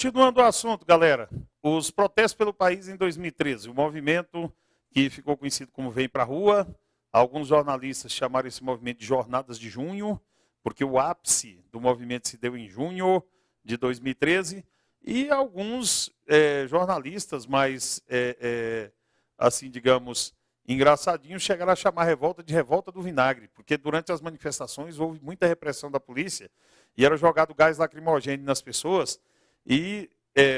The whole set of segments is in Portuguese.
Continuando o assunto, galera. Os protestos pelo país em 2013. O movimento que ficou conhecido como Vem Pra Rua. Alguns jornalistas chamaram esse movimento de Jornadas de Junho, porque o ápice do movimento se deu em junho de 2013. E alguns jornalistas mais, assim, digamos, engraçadinhos, chegaram a chamar a revolta de Revolta do Vinagre, porque durante as manifestações houve muita repressão da polícia e era jogado gás lacrimogêneo nas pessoas. E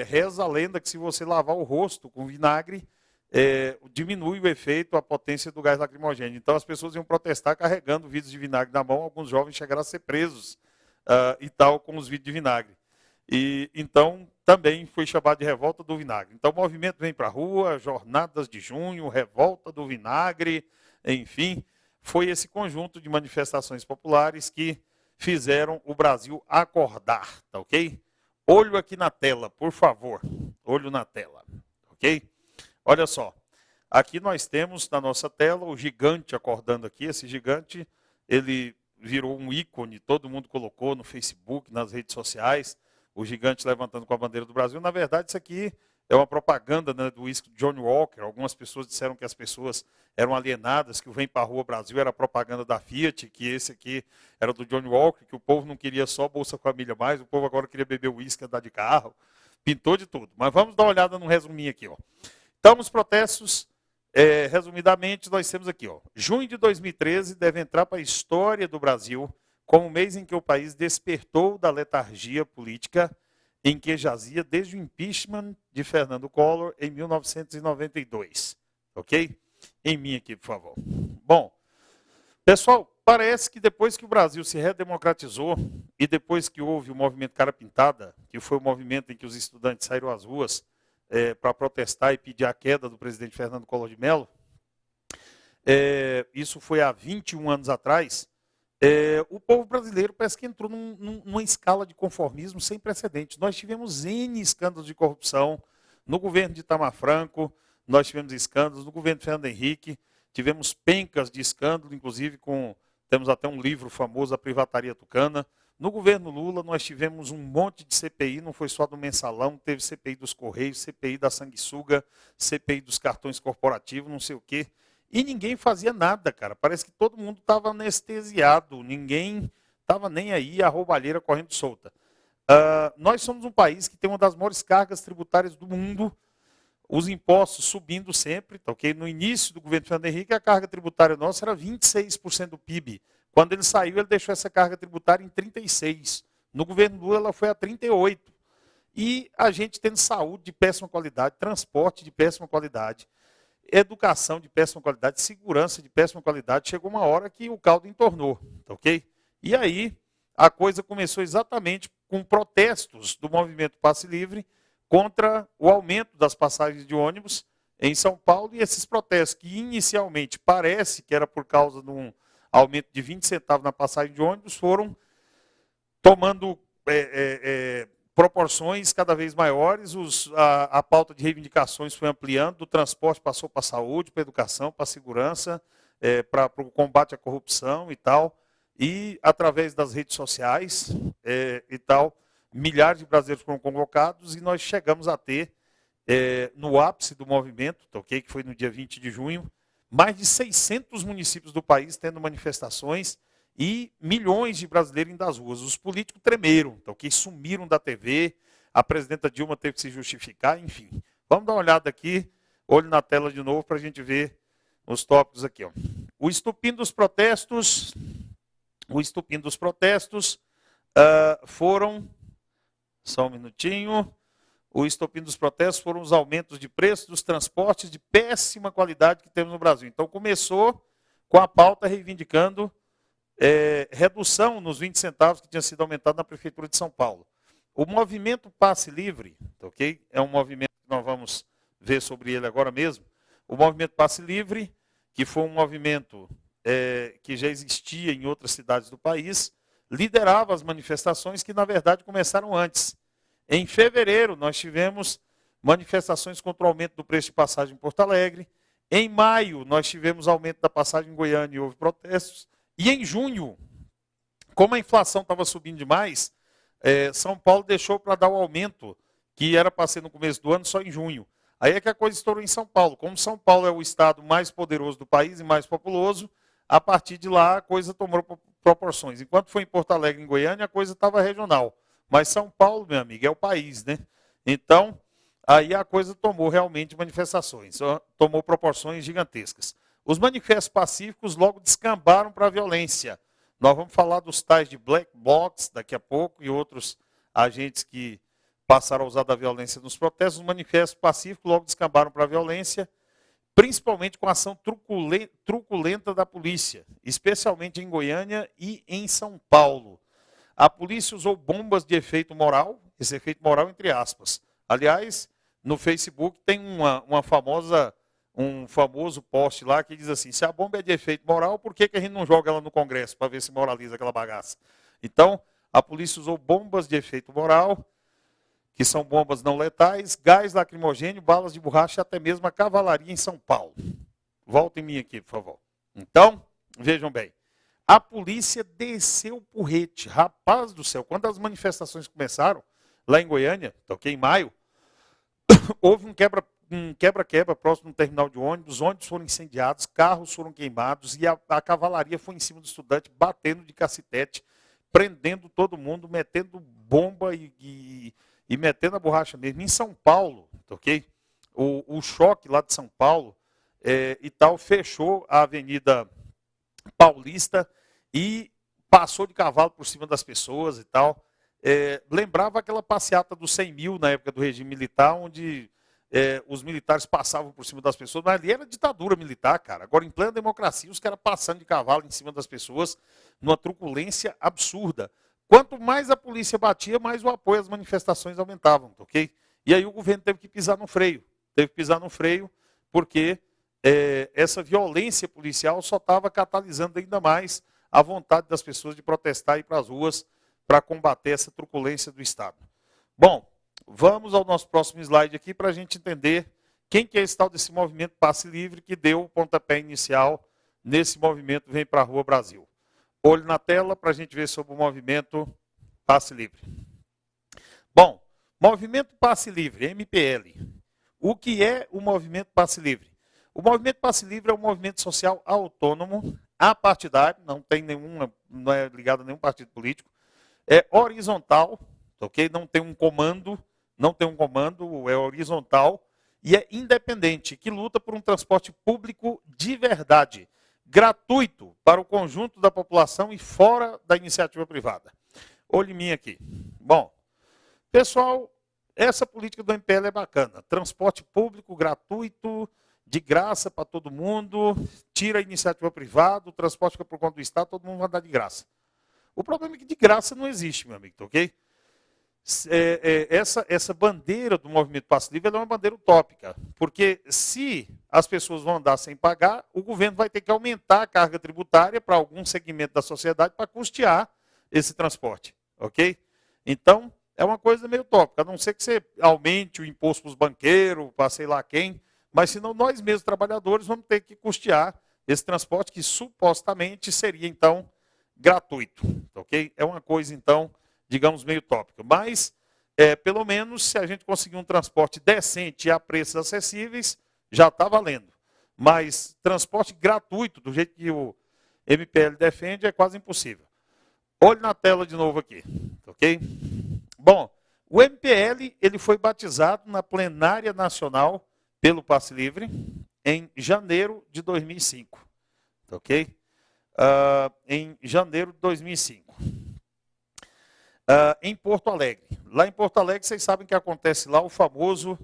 reza a lenda que se você lavar o rosto com vinagre, diminui o efeito, a potência do gás lacrimogêneo. Então as pessoas iam protestar carregando vidros de vinagre na mão, alguns jovens chegaram a ser presos e tal com os vidros de vinagre. E então também foi chamado de Revolta do Vinagre. Então o movimento Vem Pra Rua, Jornadas de Junho, Revolta do Vinagre, enfim, foi esse conjunto de manifestações populares que fizeram o Brasil acordar, tá ok? Olho aqui na tela, por favor. Olho na tela, ok? Olha só. Aqui nós temos na nossa tela o gigante acordando aqui. Esse gigante, ele virou um ícone, todo mundo colocou no Facebook, nas redes sociais, o gigante levantando com a bandeira do Brasil. Na verdade, isso aqui é uma propaganda, né, do uísque Johnny Walker. Algumas pessoas disseram que as pessoas eram alienadas, que o Vem Pra Rua Brasil era propaganda da Fiat, que esse aqui era do Johnny Walker, que o povo não queria só Bolsa Família mais, o povo agora queria beber uísque, andar de carro, pintou de tudo. Mas vamos dar uma olhada num resuminho aqui, ó. Então, os protestos, resumidamente, nós temos aqui, ó, junho de 2013 deve entrar para a história do Brasil como o mês em que o país despertou da letargia política em que jazia desde o impeachment de Fernando Collor em 1992. Ok? Em mim aqui, por favor. Bom, pessoal, parece que depois que o Brasil se redemocratizou e depois que houve o movimento Cara Pintada, que foi o movimento em que os estudantes saíram às ruas para protestar e pedir a queda do presidente Fernando Collor de Mello, isso foi há 21 anos atrás, o povo brasileiro parece que entrou numa escala de conformismo sem precedentes. Nós tivemos N escândalos de corrupção no governo de Itamar Franco, nós tivemos escândalos no governo de Fernando Henrique, tivemos pencas de escândalo, inclusive temos até um livro famoso, A Privataria Tucana. No governo Lula, nós tivemos um monte de CPI, não foi só do Mensalão, teve CPI dos Correios, CPI da sanguessuga, CPI dos cartões corporativos, não sei o quê. E ninguém fazia nada, cara. Parece que todo mundo estava anestesiado, ninguém estava nem aí, a roubalheira correndo solta. Nós somos um país que tem uma das maiores cargas tributárias do mundo, os impostos subindo sempre, tá, okay? No início do governo Fernando Henrique, a carga tributária nossa era 26% do PIB. Quando ele saiu, ele deixou essa carga tributária em 36%. No governo Lula, ela foi a 38%. E a gente tendo saúde de péssima qualidade, transporte de péssima qualidade, educação de péssima qualidade, segurança de péssima qualidade, chegou uma hora que o caldo entornou, tá, ok? E aí a coisa começou exatamente com protestos do movimento Passe Livre contra o aumento das passagens de ônibus em São Paulo, e esses protestos que inicialmente parece que era por causa de um aumento de 20 centavos na passagem de ônibus, foram tomando proporções cada vez maiores, a pauta de reivindicações foi ampliando, do transporte passou para a saúde, para a educação, para a segurança, para o combate à corrupção e tal, e através das redes sociais e tal, milhares de brasileiros foram convocados e nós chegamos a ter, no ápice do movimento, okay, que foi no dia 20 de junho, mais de 600 municípios do país tendo manifestações, e milhões de brasileiros indo às ruas. Os políticos tremeram, tá, okay? Sumiram da TV, a presidenta Dilma teve que se justificar, enfim. Vamos dar uma olhada aqui, olho na tela de novo para a gente ver os tópicos aqui, ó. O estupim dos protestos foram, só um minutinho, o estopim dos protestos foram os aumentos de preço dos transportes de péssima qualidade que temos no Brasil. Então começou com a pauta reivindicando redução nos 20 centavos que tinha sido aumentado na Prefeitura de São Paulo. O movimento Passe Livre, okay, é um movimento que nós vamos ver sobre ele agora mesmo. O movimento Passe Livre, que foi um movimento que já existia em outras cidades do país, liderava as manifestações que, na verdade, começaram antes. Em fevereiro, nós tivemos manifestações contra o aumento do preço de passagem em Porto Alegre. Em maio, nós tivemos aumento da passagem em Goiânia e houve protestos. E em junho, como a inflação estava subindo demais, São Paulo deixou para dar o aumento que era para ser no começo do ano, só em junho. Aí é que a coisa estourou em São Paulo. Como São Paulo é o estado mais poderoso do país e mais populoso, a partir de lá a coisa tomou proporções. Enquanto foi em Porto Alegre, em Goiânia, a coisa estava regional. Mas São Paulo, meu amigo, é o país, né? Então, aí a coisa tomou realmente manifestações, tomou proporções gigantescas. Os manifestos pacíficos logo descambaram para a violência. Nós vamos falar dos tais de black blocs daqui a pouco e outros agentes que passaram a usar da violência nos protestos. Os manifestos pacíficos logo descambaram para a violência, principalmente com a ação truculenta da polícia, especialmente em Goiânia e em São Paulo. A polícia usou bombas de efeito moral, esse efeito moral entre aspas. Aliás, no Facebook tem um famoso post lá que diz assim, se a bomba é de efeito moral, por que a gente não joga ela no Congresso para ver se moraliza aquela bagaça? Então, a polícia usou bombas de efeito moral, que são bombas não letais, gás lacrimogênio, balas de borracha e até mesmo a cavalaria em São Paulo. Volta em mim aqui, por favor. Então, vejam bem, a polícia desceu o porrete. Rapaz do céu, quando as manifestações começaram, lá em Goiânia, toquei em maio, houve um quebra-quebra próximo do terminal de ônibus foram incendiados, carros foram queimados e a cavalaria foi em cima do estudante, batendo de cacetete, prendendo todo mundo, metendo bomba e metendo a borracha mesmo. Em São Paulo, ok? O choque lá de São Paulo e tal fechou a Avenida Paulista e passou de cavalo por cima das pessoas e tal. Lembrava aquela passeata dos 100 mil na época do regime militar, onde os militares passavam por cima das pessoas, mas ali era ditadura militar, cara. Agora, em plena democracia, os caras passando de cavalo em cima das pessoas, numa truculência absurda. Quanto mais a polícia batia, mais o apoio às manifestações aumentavam, ok? E aí o governo teve que pisar no freio. Porque essa violência policial só estava catalisando ainda mais a vontade das pessoas de protestar e ir para as ruas para combater essa truculência do Estado. Bom, vamos ao nosso próximo slide aqui para a gente entender quem que é esse tal desse movimento Passe Livre que deu o pontapé inicial nesse movimento Vem para a Rua Brasil. Olho na tela para a gente ver sobre o movimento Passe Livre. Bom, movimento Passe Livre, MPL. O que é o movimento Passe Livre? O movimento Passe Livre é um movimento social autônomo, apartidário, não é ligado a nenhum partido político, é horizontal, ok? Não tem um comando, é horizontal e é independente, que luta por um transporte público de verdade, gratuito para o conjunto da população e fora da iniciativa privada. Olhe em mim aqui. Bom, pessoal, essa política do MPL é bacana. Transporte público gratuito, de graça para todo mundo, tira a iniciativa privada, o transporte fica por conta do Estado, todo mundo vai andar de graça. O problema é que de graça não existe, meu amigo, ok? Essa bandeira do movimento Passe Livre é uma bandeira utópica, porque se as pessoas vão andar sem pagar, o governo vai ter que aumentar a carga tributária para algum segmento da sociedade para custear esse transporte, ok? Então, é uma coisa meio utópica, a não ser que você aumente o imposto para os banqueiros, para sei lá quem, mas senão nós mesmos, trabalhadores, vamos ter que custear esse transporte que supostamente seria, então, gratuito, ok? É uma coisa, então, digamos, meio utópica. Mas, pelo menos, se a gente conseguir um transporte decente e a preços acessíveis, já está valendo. Mas transporte gratuito, do jeito que o MPL defende, é quase impossível. Olhe na tela de novo aqui, ok? Bom, o MPL ele foi batizado na plenária nacional pelo Passe Livre em janeiro de 2005, ok? Em janeiro de 2005. Em Porto Alegre. Lá em Porto Alegre, vocês sabem que acontece lá o famoso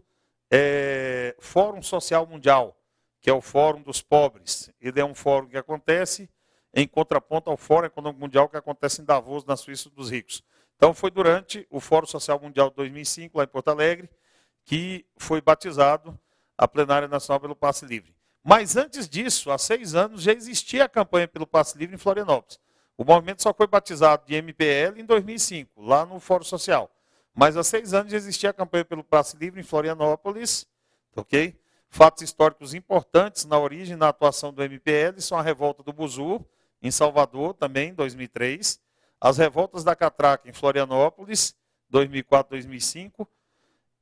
Fórum Social Mundial, que é o Fórum dos Pobres. Ele é um fórum que acontece em contraponto ao Fórum Econômico Mundial que acontece em Davos, na Suíça dos Ricos. Então, foi durante o Fórum Social Mundial de 2005, lá em Porto Alegre, que foi batizado a plenária nacional pelo Passe Livre. Mas antes disso, há 6 anos, já existia a campanha pelo Passe Livre em Florianópolis. O movimento só foi batizado de MPL em 2005, lá no Fórum Social. Mas há 6 anos já existia a campanha pelo Passe Livre em Florianópolis, ok? Fatos históricos importantes na origem e na atuação do MPL são a revolta do Buzu, em Salvador, também, em 2003, as revoltas da Catraca, em Florianópolis, 2004, 2005,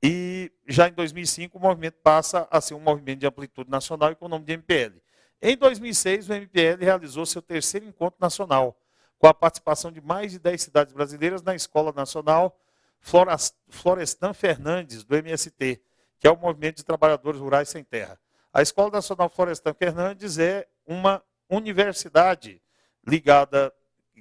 e já em 2005 o movimento passa a ser um movimento de amplitude nacional e com o nome de MPL. Em 2006, o MPL realizou seu terceiro encontro nacional, com a participação de mais de 10 cidades brasileiras na Escola Nacional Florestan Fernandes, do MST, que é o Movimento de Trabalhadores Rurais Sem Terra. A Escola Nacional Florestan Fernandes é uma universidade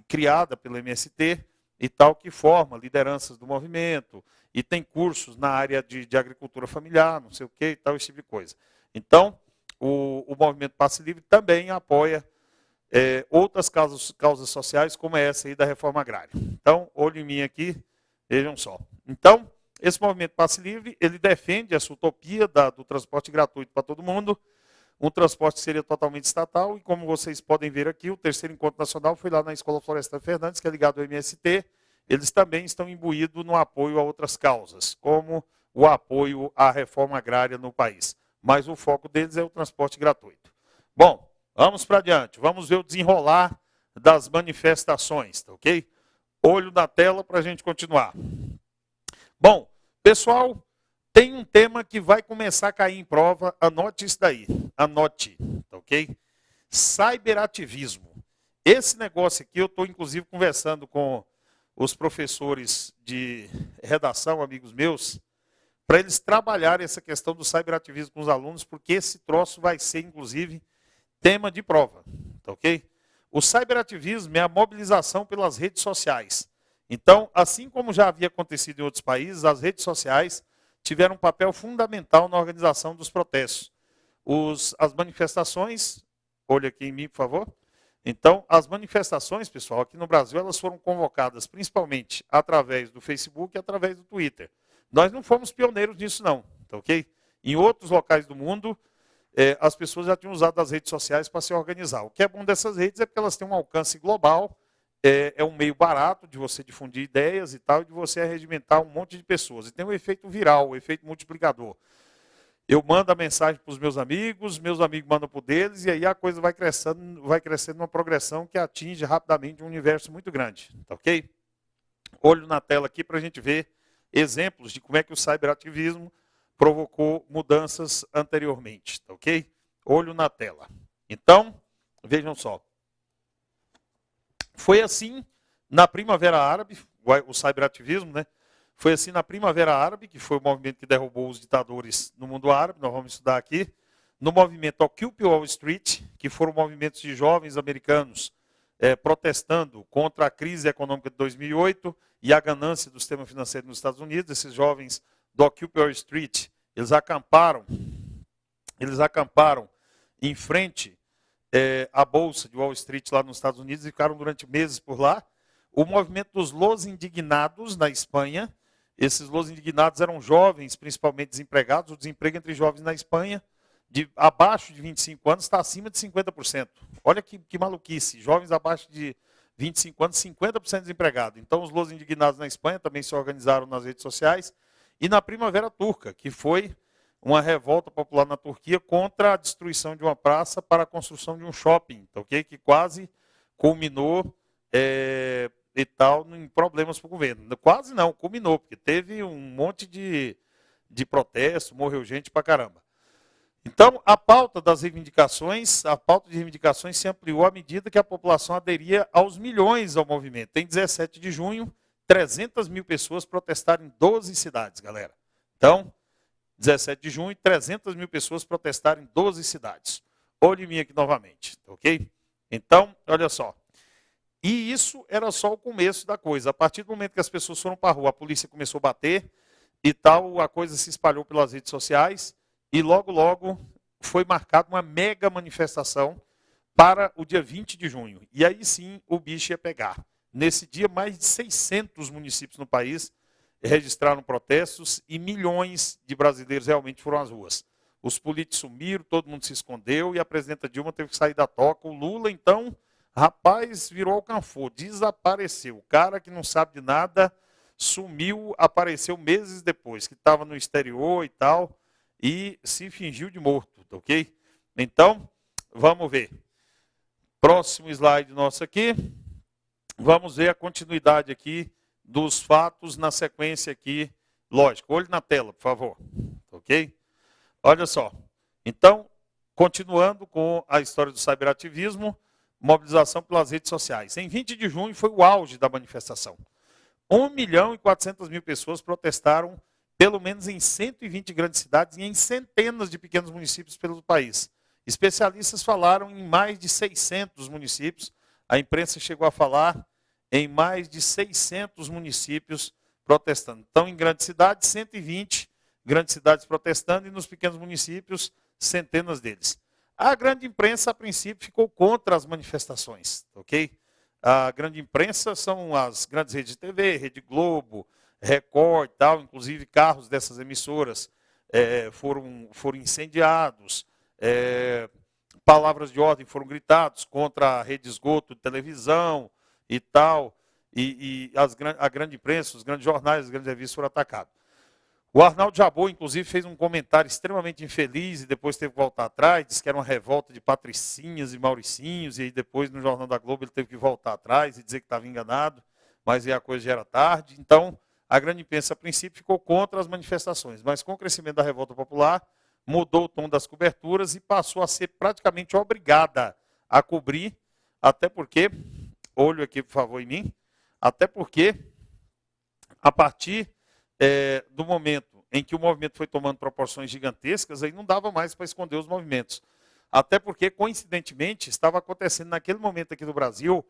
criada pelo MST e tal, que forma lideranças do movimento, e tem cursos na área de agricultura familiar, não sei o que e tal, esse tipo de coisa. Então, o movimento Passe Livre também apoia outras causas sociais, como essa aí da reforma agrária. Então, olho em mim aqui, vejam só. Então, esse movimento Passe Livre, ele defende essa utopia do transporte gratuito para todo mundo, um transporte que seria totalmente estatal, e como vocês podem ver aqui, o terceiro encontro nacional foi lá na Escola Florestan Fernandes, que é ligado ao MST. Eles também estão imbuídos no apoio a outras causas, como o apoio à reforma agrária no país. Mas o foco deles é o transporte gratuito. Bom, vamos para adiante. Vamos ver o desenrolar das manifestações, tá ok? Olho na tela para a gente continuar. Bom, pessoal, tem um tema que vai começar a cair em prova. Anote isso daí. Anote, tá ok? Cyberativismo. Esse negócio aqui, eu estou inclusive conversando com os professores de redação, amigos meus, para eles trabalharem essa questão do cyberativismo com os alunos, porque esse troço vai ser, inclusive, tema de prova, tá ok? O cyberativismo é a mobilização pelas redes sociais. Então, assim como já havia acontecido em outros países, as redes sociais tiveram um papel fundamental na organização dos protestos. As manifestações, olha aqui em mim, por favor. Então, as manifestações, pessoal, aqui no Brasil, elas foram convocadas principalmente através do Facebook e através do Twitter. Nós não fomos pioneiros nisso, não, tá ok? Em outros locais do mundo, as pessoas já tinham usado as redes sociais para se organizar. O que é bom dessas redes é porque elas têm um alcance global, é um meio barato de você difundir ideias e tal, e de você arregimentar um monte de pessoas. E tem um efeito viral, um efeito multiplicador. Eu mando a mensagem para os meus amigos mandam para o deles, e aí a coisa vai crescendo numa progressão que atinge rapidamente um universo muito grande. Tá ok? Olho na tela aqui para a gente ver exemplos de como é que o cyberativismo provocou mudanças anteriormente. Tá ok? Olho na tela. Então, vejam só. Foi assim na Primavera Árabe, o cyberativismo, né? Foi assim na Primavera Árabe, que foi o movimento que derrubou os ditadores no mundo árabe, nós vamos estudar aqui. No movimento Occupy Wall Street, que foram movimentos de jovens americanos protestando contra a crise econômica de 2008 e a ganância do sistema financeiro nos Estados Unidos. Esses jovens do Occupy Wall Street, eles acamparam em frente à Bolsa de Wall Street lá nos Estados Unidos e ficaram durante meses por lá. O movimento dos Los Indignados, na Espanha. Esses Los Indignados eram jovens, principalmente desempregados. O desemprego entre jovens na Espanha, abaixo de 25 anos, está acima de 50%. Olha que maluquice. Jovens abaixo de 25 anos, 50% desempregados. Então, os Los Indignados na Espanha também se organizaram nas redes sociais. E na Primavera Turca, que foi uma revolta popular na Turquia contra a destruição de uma praça para a construção de um shopping, okay? Que quase culminou e tal, em problemas para o governo. Quase não, culminou, porque teve um monte de protesto, morreu gente pra caramba. Então, a pauta de reivindicações se ampliou à medida que a população aderia aos milhões ao movimento. Em 17 de junho, 300 mil pessoas protestaram em 12 cidades, galera. Então, 17 de junho, 300 mil pessoas protestaram em 12 cidades. Olhe em mim aqui novamente, ok? Então, olha só. E isso era só o começo da coisa. A partir do momento que as pessoas foram para a rua, a polícia começou a bater e tal, a coisa se espalhou pelas redes sociais e logo, logo foi marcada uma mega manifestação para o dia 20 de junho. E aí sim o bicho ia pegar. Nesse dia, mais de 600 municípios no país registraram protestos e milhões de brasileiros realmente foram às ruas. Os políticos sumiram, todo mundo se escondeu e a presidenta Dilma teve que sair da toca. O Lula, então, rapaz, virou alcanfor, desapareceu. O cara que não sabe de nada sumiu, apareceu meses depois, que estava no exterior e tal, e se fingiu de morto, ok? Então, vamos ver. Próximo slide nosso aqui. Vamos ver a continuidade aqui dos fatos na sequência aqui, Lógico, olho na tela, por favor. Ok? Olha só. Então, continuando com a história do cyberativismo, mobilização pelas redes sociais. Em 20 de junho foi o auge da manifestação. 1.400.000 pessoas protestaram, pelo menos em 120 grandes cidades e em centenas de pequenos municípios pelo país. Especialistas falaram em mais de 600 municípios. A imprensa chegou a falar em mais de 600 municípios protestando. Então, em grandes cidades, 120 grandes cidades protestando e nos pequenos municípios, centenas deles. A grande imprensa, a princípio, ficou contra as manifestações, ok? A grande imprensa são as grandes redes de TV, Rede Globo, Record e tal, inclusive carros dessas emissoras foram incendiados, palavras de ordem foram gritadas contra a rede de esgoto de televisão e tal, a grande imprensa, os grandes jornais, as grandes revistas foram atacados. O Arnaldo Jabbour, inclusive, fez um comentário extremamente infeliz e depois teve que voltar atrás, disse que era uma revolta de patricinhas e mauricinhos, e aí depois no Jornal da Globo ele teve que voltar atrás e dizer que estava enganado, mas aí a coisa já era tarde. Então, a grande imprensa, a princípio, ficou contra as manifestações, mas com o crescimento da revolta popular, mudou o tom das coberturas e passou a ser praticamente obrigada a cobrir, até porque, olho aqui, por favor, em mim, até porque, a partir do momento em que o movimento foi tomando proporções gigantescas, aí não dava mais para esconder os movimentos. Até porque, coincidentemente, estava acontecendo naquele momento aqui no Brasil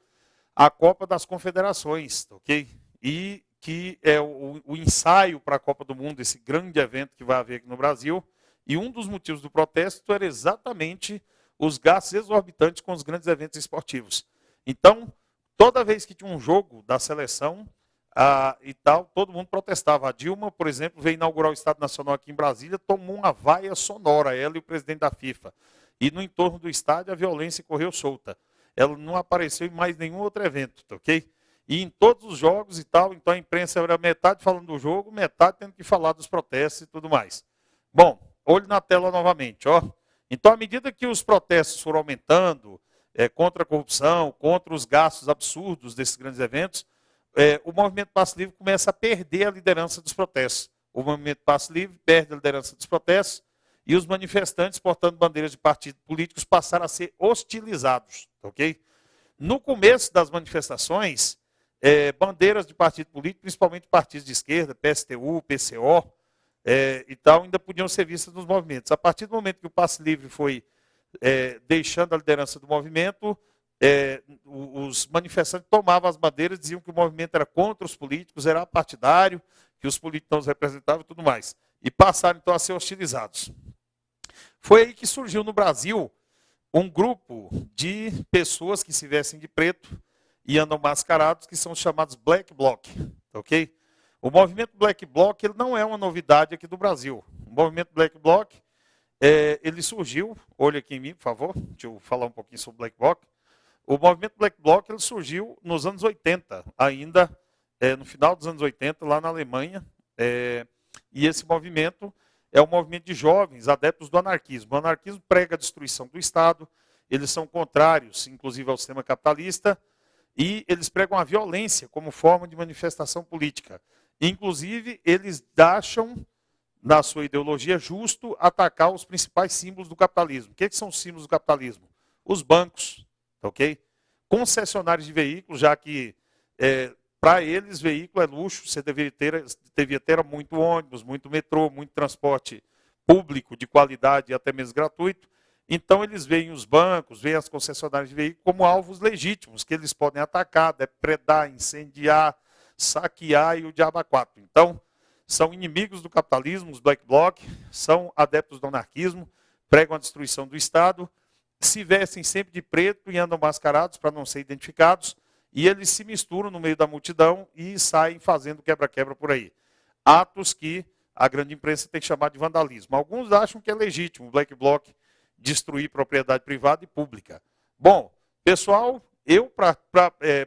a Copa das Confederações, ok? E que é o ensaio para a Copa do Mundo, esse grande evento que vai haver aqui no Brasil. E um dos motivos do protesto era exatamente os gastos exorbitantes com os grandes eventos esportivos. Então, toda vez que tinha um jogo da seleção, e tal, todo mundo protestava. A Dilma, por exemplo, veio inaugurar o Estado Nacional aqui em Brasília, tomou uma vaia sonora, ela e o presidente da FIFA. E no entorno do estádio a violência correu solta. Ela não apareceu em mais nenhum outro evento, tá, ok? E em todos os jogos e tal, então a imprensa era metade falando do jogo, metade tendo que falar dos protestos e tudo mais. Bom, olho na tela novamente, ó. Então, à medida que os protestos foram aumentando, contra a corrupção, contra os gastos absurdos desses grandes eventos, o movimento Passe Livre começa a perder a liderança dos protestos. O movimento Passe Livre perde a liderança dos protestos e os manifestantes portando bandeiras de partidos políticos passaram a ser hostilizados. Ok? No começo das manifestações, bandeiras de partido político, principalmente partidos de esquerda, PSTU, PCO e tal, ainda podiam ser vistas nos movimentos. A partir do momento que o Passe Livre foi deixando a liderança do movimento, os manifestantes tomavam as bandeiras, diziam que o movimento era contra os políticos, era partidário, que os políticos não os representavam e tudo mais. E passaram, então, a ser hostilizados. Foi aí que surgiu no Brasil um grupo de pessoas que se vestem de preto e andam mascarados, que são os chamados Black Bloc. Ok? O movimento Black Bloc ele não é uma novidade aqui do Brasil. O movimento Black Bloc, ele surgiu, olha aqui em mim, por favor, deixa eu falar um pouquinho sobre o Black Bloc. O movimento Black Bloc ele surgiu nos anos 80, ainda no final dos anos 80, lá na Alemanha. E esse movimento é um movimento de jovens adeptos do anarquismo. O anarquismo prega a destruição do Estado, eles são contrários, inclusive, ao sistema capitalista, e eles pregam a violência como forma de manifestação política. Inclusive, eles acham, na sua ideologia, justo atacar os principais símbolos do capitalismo. O que são os símbolos do capitalismo? Os bancos. Ok? Concessionários de veículos, já que para eles veículo é luxo, você devia ter muito ônibus, muito metrô, muito transporte público de qualidade e até mesmo gratuito. Então eles veem os bancos, veem as concessionárias de veículos como alvos legítimos, que eles podem atacar, depredar, incendiar, saquear e o diabo a quatro. Então, são inimigos do capitalismo, os Black Bloc, são adeptos do anarquismo, pregam a destruição do Estado, se vestem sempre de preto e andam mascarados para não ser identificados, e eles se misturam no meio da multidão e saem fazendo quebra-quebra por aí. Atos que a grande imprensa tem que chamar de vandalismo. Alguns acham que é legítimo o Black Bloc destruir propriedade privada e pública. Bom, pessoal, eu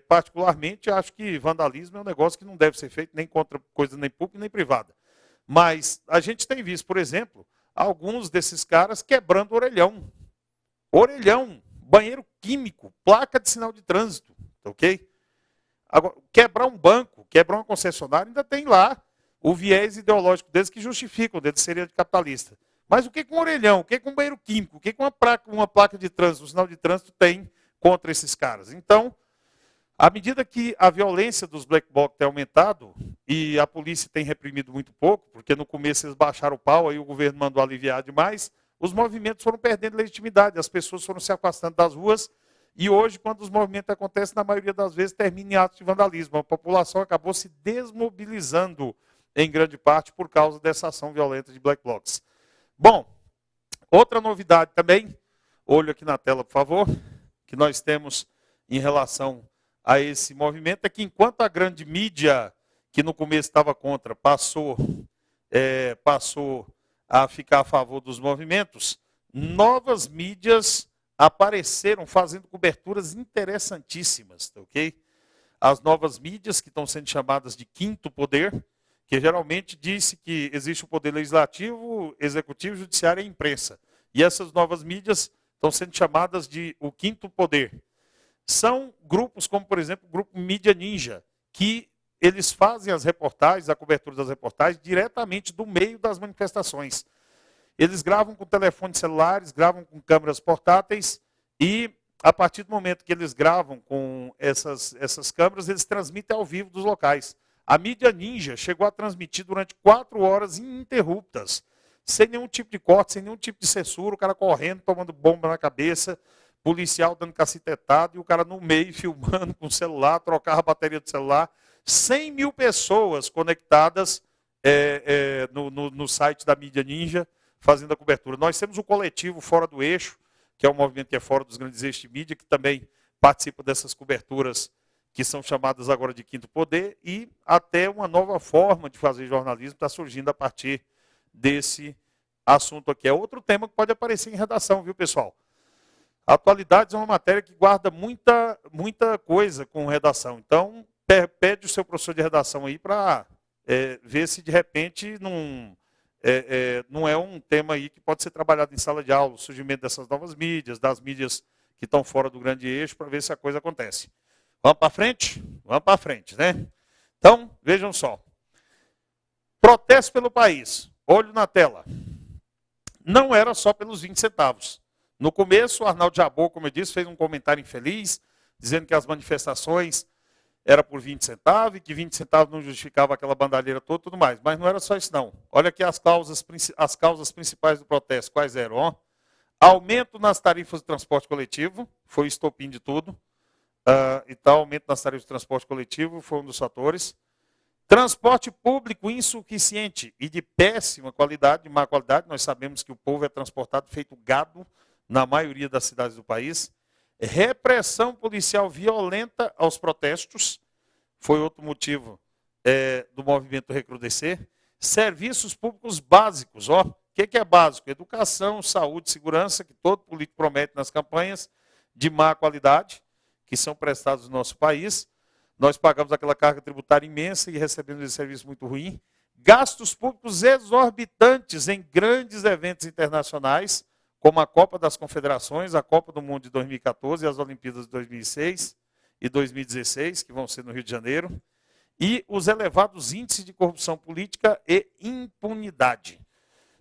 particularmente acho que vandalismo é um negócio que não deve ser feito nem contra coisa nem pública nem privada. Mas a gente tem visto, por exemplo, alguns desses caras quebrando orelhão. Orelhão, banheiro químico, placa de sinal de trânsito, ok? Agora, quebrar um banco, quebrar uma concessionária, ainda tem lá o viés ideológico deles que justificam deles serem capitalista. Mas o que um orelhão, o que um banheiro químico, o que uma placa de trânsito, um sinal de trânsito tem contra esses caras? Então, à medida que a violência dos black bloc tem aumentado, e a polícia tem reprimido muito pouco, porque no começo eles baixaram o pau, aí o governo mandou aliviar demais, os movimentos foram perdendo legitimidade, as pessoas foram se afastando das ruas, e hoje, quando os movimentos acontecem, na maioria das vezes, termina em atos de vandalismo. A população acabou se desmobilizando, em grande parte, por causa dessa ação violenta de black blocs. Bom, outra novidade também, olho aqui na tela, por favor, que nós temos em relação a esse movimento, é que enquanto a grande mídia, que no começo estava contra, passou a ficar a favor dos movimentos, novas mídias apareceram fazendo coberturas interessantíssimas, ok? As novas mídias, que estão sendo chamadas de quinto poder, que geralmente disse que existe o poder legislativo, executivo, judiciário e imprensa. E essas novas mídias estão sendo chamadas de o quinto poder. São grupos como, por exemplo, o grupo Mídia Ninja, que eles fazem as reportagens, a cobertura das reportagens, diretamente do meio das manifestações. Eles gravam com telefones celulares, gravam com câmeras portáteis e, a partir do momento que eles gravam com essas câmeras, eles transmitem ao vivo dos locais. A Mídia Ninja chegou a transmitir durante 4 horas ininterruptas, sem nenhum tipo de corte, sem nenhum tipo de censura, o cara correndo, tomando bomba na cabeça, policial dando cacetetado e o cara no meio filmando com o celular, trocava a bateria do celular. 100 mil pessoas conectadas no site da Mídia Ninja, fazendo a cobertura. Nós temos o coletivo Fora do Eixo, que é um movimento que é fora dos grandes eixos de mídia, que também participa dessas coberturas que são chamadas agora de quinto poder, e até uma nova forma de fazer jornalismo está surgindo a partir desse assunto aqui. É outro tema que pode aparecer em redação, viu, pessoal? Atualidades é uma matéria que guarda muita coisa com redação. Então, pede o seu professor de redação aí para ver se de repente não é um tema aí que pode ser trabalhado em sala de aula, o surgimento dessas novas mídias, das mídias que estão fora do grande eixo, para ver se a coisa acontece. Vamos para frente? Vamos para frente, né? Então, vejam só. Protesto pelo país. Olho na tela. Não era só pelos 20 centavos. No começo, o Arnaldo Jabor, como eu disse, fez um comentário infeliz, dizendo que as manifestações eram por 20 centavos, e que 20 centavos não justificava aquela bandalheira toda e tudo mais. Mas não era só isso, não. Olha aqui as causas principais do protesto. Quais eram? Ó, aumento nas tarifas de transporte coletivo, foi o estopim de tudo. Então, aumento nas tarifas de transporte coletivo foi um dos fatores. Transporte público insuficiente e de péssima qualidade, de má qualidade. Nós sabemos que o povo é transportado feito gado na maioria das cidades do país. Repressão policial violenta aos protestos, foi outro motivo do movimento recrudescer. Serviços públicos básicos, ó. O que é básico? Educação, saúde, segurança, que todo político promete nas campanhas, de má qualidade, que são prestados no nosso país. Nós pagamos aquela carga tributária imensa e recebemos esse serviço muito ruim. Gastos públicos exorbitantes em grandes eventos internacionais, como a Copa das Confederações, a Copa do Mundo de 2014 e as Olimpíadas de 2006 e 2016, que vão ser no Rio de Janeiro. E os elevados índices de corrupção política e impunidade.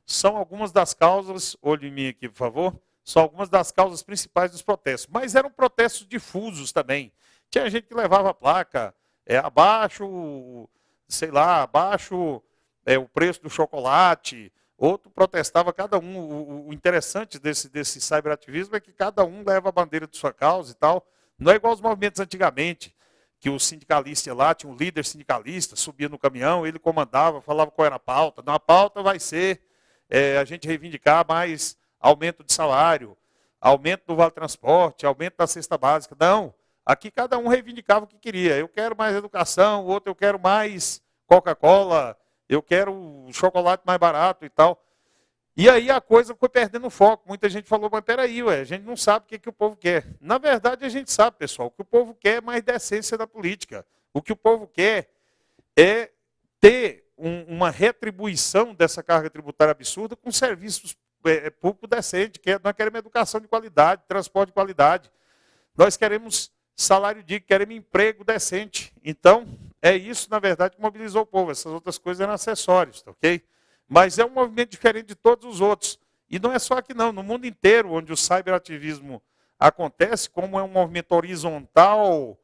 São algumas das causas, olhe em mim aqui, por favor, são algumas das causas principais dos protestos. Mas eram protestos difusos também. Tinha gente que levava a placa, abaixo, sei lá, abaixo o preço do chocolate. Outro protestava, cada um. O interessante desse cyberativismo é que cada um leva a bandeira de sua causa e tal. Não é igual aos movimentos antigamente, que o sindicalista ia lá, tinha um líder sindicalista, subia no caminhão, ele comandava, falava qual era a pauta. Não, a pauta vai ser a gente reivindicar mais aumento de salário, aumento do vale-transporte, aumento da cesta básica. Não, aqui cada um reivindicava o que queria. Eu quero mais educação, o outro eu quero mais Coca-Cola, eu quero chocolate mais barato e tal. E aí a coisa foi perdendo foco. Muita gente falou, mas peraí, a gente não sabe o que o povo quer. Na verdade, a gente sabe, pessoal, o que o povo quer é mais decência da política. O que o povo quer é ter uma retribuição dessa carga tributária absurda com serviços públicos decentes. Nós queremos educação de qualidade, transporte de qualidade. Nós queremos salário digno, queremos emprego decente. Então, é isso, na verdade, que mobilizou o povo. Essas outras coisas eram acessórios, tá ok? Mas é um movimento diferente de todos os outros. E não é só aqui não, no mundo inteiro, onde o cyberativismo acontece, como é um movimento horizontal,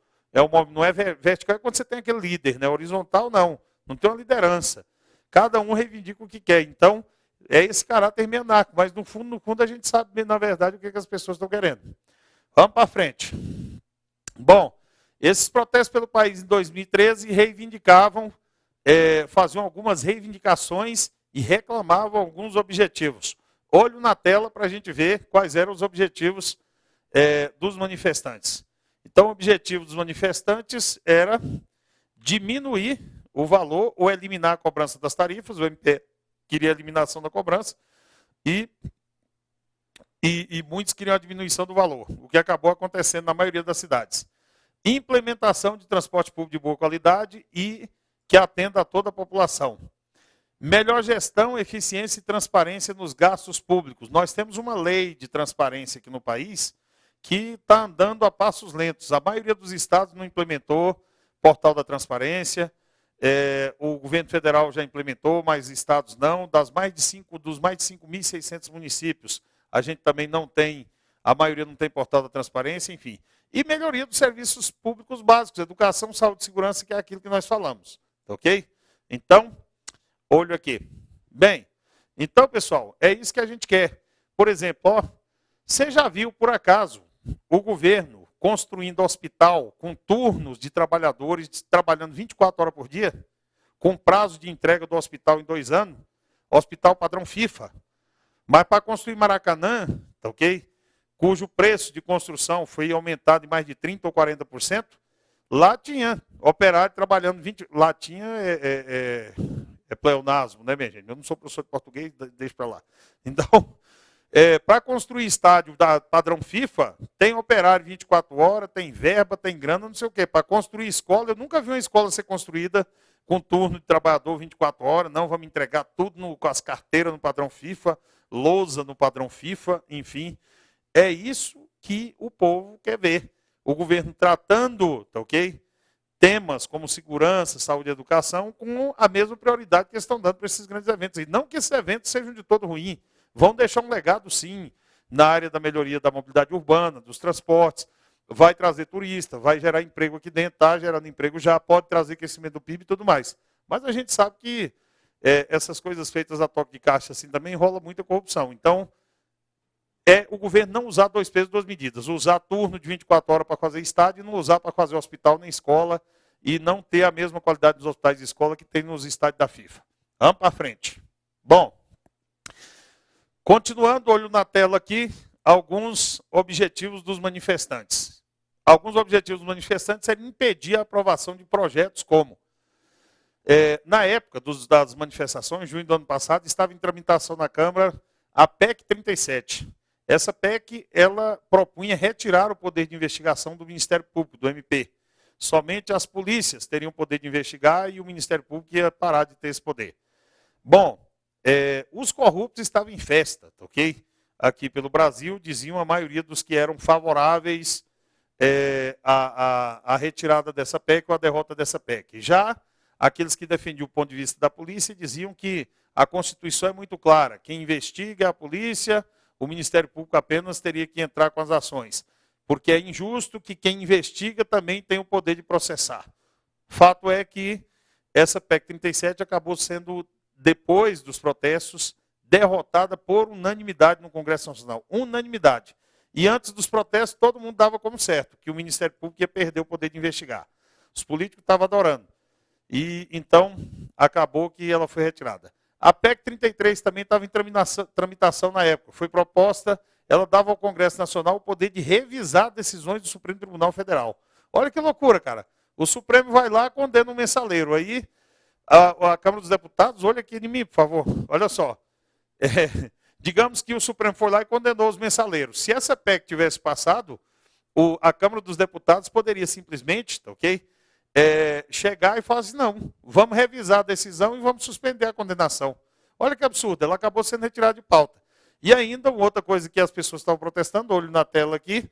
não é vertical, é quando você tem aquele líder, né? Horizontal não tem uma liderança. Cada um reivindica o que quer. Então, é esse caráter menaco, mas no fundo a gente sabe, na verdade, o que as pessoas estão querendo. Vamos para frente. Bom, esses protestos pelo país em 2013 reivindicavam, faziam algumas reivindicações e reclamavam alguns objetivos. Olho na tela para a gente ver quais eram os objetivos dos manifestantes. Então, o objetivo dos manifestantes era diminuir o valor ou eliminar a cobrança das tarifas. O MP queria a eliminação da cobrança e muitos queriam a diminuição do valor, o que acabou acontecendo na maioria das cidades. Implementação de transporte público de boa qualidade e que atenda a toda a população. Melhor gestão, eficiência e transparência nos gastos públicos. Nós temos uma lei de transparência aqui no país que está andando a passos lentos. A maioria dos estados não implementou portal da transparência, o governo federal já implementou, mas estados não. Dos mais de 5.600 municípios, a gente também não tem, a maioria não tem portal da transparência, enfim. E melhoria dos serviços públicos básicos, educação, saúde e segurança, que é aquilo que nós falamos. Ok? Então, olho aqui. Bem, então, pessoal, é isso que a gente quer. Por exemplo, ó, você já viu, por acaso, o governo construindo hospital com turnos de trabalhadores trabalhando 24 horas por dia, com prazo de entrega do hospital em 2 anos, hospital padrão FIFA. Mas para construir Maracanã, tá ok? Cujo preço de construção foi aumentado em mais de 30% ou 40%, lá tinha operário trabalhando 20... Lá tinha pleonasmo, né, minha gente? Eu não sou professor de português, deixa para lá. Então, para construir estádio da padrão FIFA, tem operário 24 horas, tem verba, tem grana, não sei o quê. Para construir escola, eu nunca vi uma escola ser construída com turno de trabalhador 24 horas, não, vamos entregar tudo com as carteiras no padrão FIFA, lousa no padrão FIFA, enfim. É isso que o povo quer ver. O governo tratando, tá ok? Temas como segurança, saúde e educação com a mesma prioridade que eles estão dando para esses grandes eventos. E não que esses eventos sejam de todo ruim. Vão deixar um legado, sim, na área da melhoria da mobilidade urbana, dos transportes. Vai trazer turista, vai gerar emprego aqui dentro, está gerando emprego já, pode trazer crescimento do PIB e tudo mais. Mas a gente sabe que essas coisas feitas a toque de caixa assim também rola muita corrupção. Então, o governo não usar 2 pesos, 2 medidas. Usar turno de 24 horas para fazer estádio e não usar para fazer hospital nem escola e não ter a mesma qualidade dos hospitais de escola que tem nos estádios da FIFA. Vamos para frente. Bom, continuando, olho na tela aqui, alguns objetivos dos manifestantes. Alguns objetivos dos manifestantes eram impedir a aprovação de projetos como, na época das manifestações, junho do ano passado, estava em tramitação na Câmara a PEC 37. Essa PEC, ela propunha retirar o poder de investigação do Ministério Público, do MP. Somente as polícias teriam o poder de investigar e o Ministério Público ia parar de ter esse poder. Bom, os corruptos estavam em festa, ok? Aqui pelo Brasil, diziam a maioria dos que eram favoráveis à retirada dessa PEC ou à derrota dessa PEC. Já aqueles que defendiam o ponto de vista da polícia diziam que a Constituição é muito clara. Quem investiga é a polícia, o Ministério Público apenas teria que entrar com as ações. Porque é injusto que quem investiga também tenha o poder de processar. Fato é que essa PEC 37 acabou sendo, depois dos protestos, derrotada por unanimidade no Congresso Nacional. Unanimidade. E antes dos protestos, todo mundo dava como certo que o Ministério Público ia perder o poder de investigar. Os políticos estavam adorando. E então, acabou que ela foi retirada. A PEC 33 também estava em tramitação na época. Foi proposta, ela dava ao Congresso Nacional o poder de revisar decisões do Supremo Tribunal Federal. Olha que loucura, cara. O Supremo vai lá e condena um mensaleiro. Aí, a Câmara dos Deputados, olha aqui em mim, por favor. Olha só. Digamos que o Supremo foi lá e condenou os mensaleiros. Se essa PEC tivesse passado, a Câmara dos Deputados poderia simplesmente, ok? Chegar e falar assim, não, vamos revisar a decisão e vamos suspender a condenação. Olha que absurdo, ela acabou sendo retirada de pauta. E ainda, uma outra coisa que as pessoas estavam protestando, olho na tela aqui,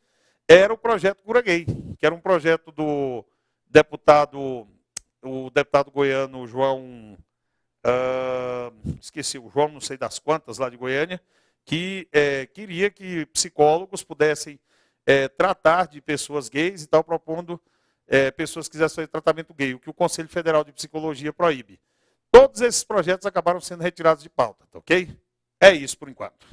era o projeto Cura Gay, que era um projeto do deputado o deputado goiano João, esqueci, o João não sei das quantas, lá de Goiânia, que queria que psicólogos pudessem tratar de pessoas gays e tal, propondo pessoas que quisessem fazer tratamento gay, o que o Conselho Federal de Psicologia proíbe. Todos esses projetos acabaram sendo retirados de pauta, tá ok? É isso por enquanto.